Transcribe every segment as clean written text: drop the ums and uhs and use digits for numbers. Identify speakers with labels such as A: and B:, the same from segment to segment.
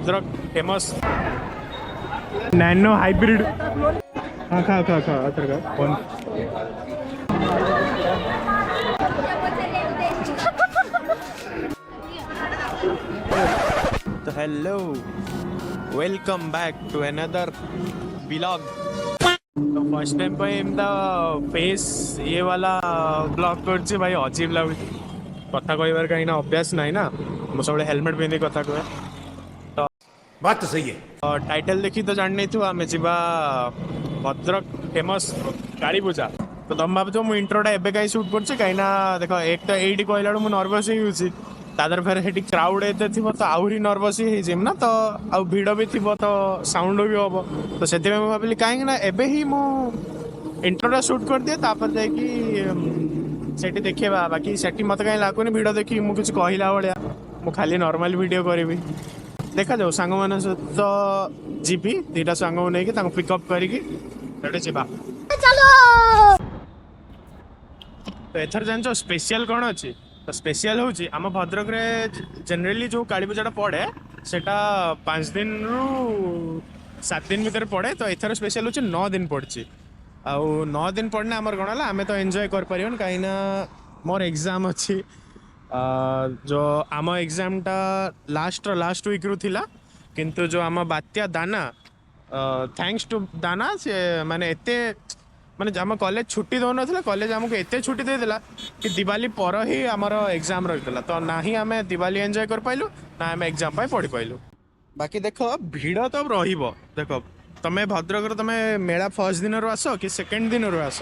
A: Bhadrak famous nano hybrid. हाँ खा खा खा अतर का कौन तो hello welcome back to another blog. तो फर्स्ट टाइम पे एमता फेस ये वाला ब्लॉग कर भाई अजीब लगुच कथा कहबार कहीं ना अभ्यास ना ना मो सब हेलमेट पिंधि कथा कहे तो
B: बात तो सही है।
A: टाइटल देखी तो जान नहीं आम जा भद्रक फेमस काली पूजा। तो तुम भाव मु इंट्रोटा एवं कहीं सुट कर कहीं देख एक तो ये कहला मुझे नर्वस हो तादर फेर हेटी क्राउड एते थी तो आहरी नर्वस ही ना तो आउ भिड़ भी थी तो साउंड भी हम तो से भाविली कहीं एबे ही मु इंट्रोटा सुट कर दिए तापर जाकि सेठी देखा बाकी सेठी मत कहीं लगुनि भिड़ देखी मुझे कहला भाया मु खाली नॉर्मल वीडियो करी देखा जाओ सांग मान सहित जीवी दीटा सांग को लेकिन पिकअप करके तो एथर जान स्पेशल कौन अच्छी तो स्पेशल हूँ आम भद्रक रे जनरली जो काली पूजा पड़े सेटा 5 दिन रु 7 दिन भीतर पड़े तो एथर स्पेशल हूँ 9 दिन पड़ी आउ 9 दिन पड़ने आमर कौन है आम तो एंजॉय कर पारिबन कहीं मोर एग्जाम अच्छी जो आम एग्जामटा लास्ट वीक रु थिला किंतु जो आम बात्या दाना थैंक्स टू दाना से माने एते माने आम कॉलेज छुट्टी दौन ना कॉलेज आमको एत छुट्टी देदेला कि दिवाली पर ही आमर एग्जाम रही तो ना ही आम दिवाली एंजॉय कर पाइलु ना आम एग्जाम पढ़ी पाइलु। बाकी देख भिड़ तो रहिबो देख तमें भद्रक तमें मेला फर्स्ट दिन आस कि सेकेंड दिन आस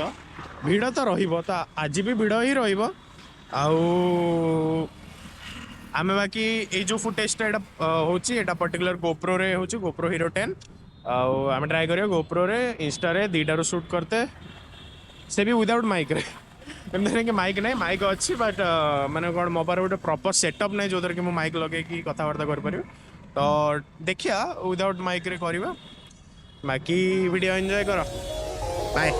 A: भिड़ तो रहिबो तो आज भी भिड़ ही रहिबो आउ आमे बाकी ये जो फुटेजटा होची एटा पर्टिकुलर गोप्रो रे होची गोप्रो हीरो 10 आउ आमे ट्राई करियो गोप्रो रे इंस्टा रे दीटारो शूट करते से भी विदाउट माइक रे एमते कि माइक नहीं माइक अच्छी बट माने कोन मोबाइल गोटे प्रॉपर सेटअप नहीं जो कि माइक लगे कि कथाबार्ता कर पारिबो तो देखिया विदाउट माइक रे करबा बाकी वीडियो एंजॉय करो बाय।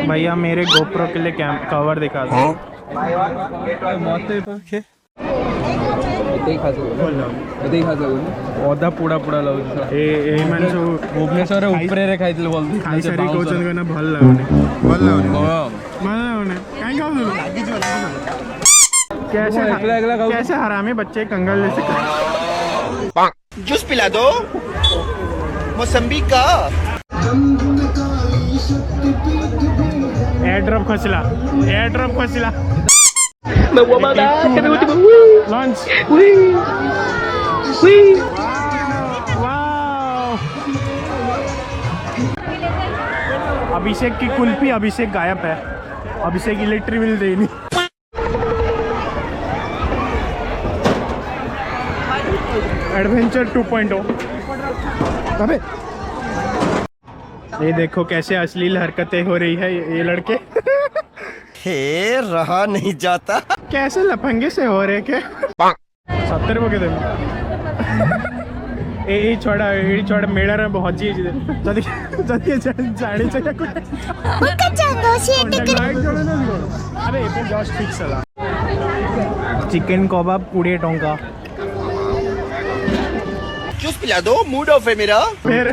A: भैया मेरे गोप्रो के लिए कवर दिखा दो।
C: अधा पुड़ा पुड़ा लगुच
A: ए माने जो
C: भुवनेश्वर ऊपर रे खाइतले बोलदी
A: खाई सारी कोचन करना भल लागने काई खाऊ कैसे हरामी बच्चे कंगाल जैसे
B: जूस पिला दो मौसम्बी का।
A: एयर ड्रॉप खसला लॉन्च अभिषेक की कुल्फी अभिषेक गायब है अभिषेक इलेक्ट्रिक बिल देनी एडवेंचर 2.0 अबे ये देखो कैसे अश्लील हरकतें हो रही है ये लड़के
B: हे रहा नहीं जाता
A: कैसे लफंगे से हो रहे के 70 रुपये के ये छोड़ा मेड़ा रे हजी जदी जानी चाहिए अरे ये जस्ट फिक्स है चिकन कबाब 20 टंका
B: जूस पिला दो मूड ऑफ है मेरा
A: फिर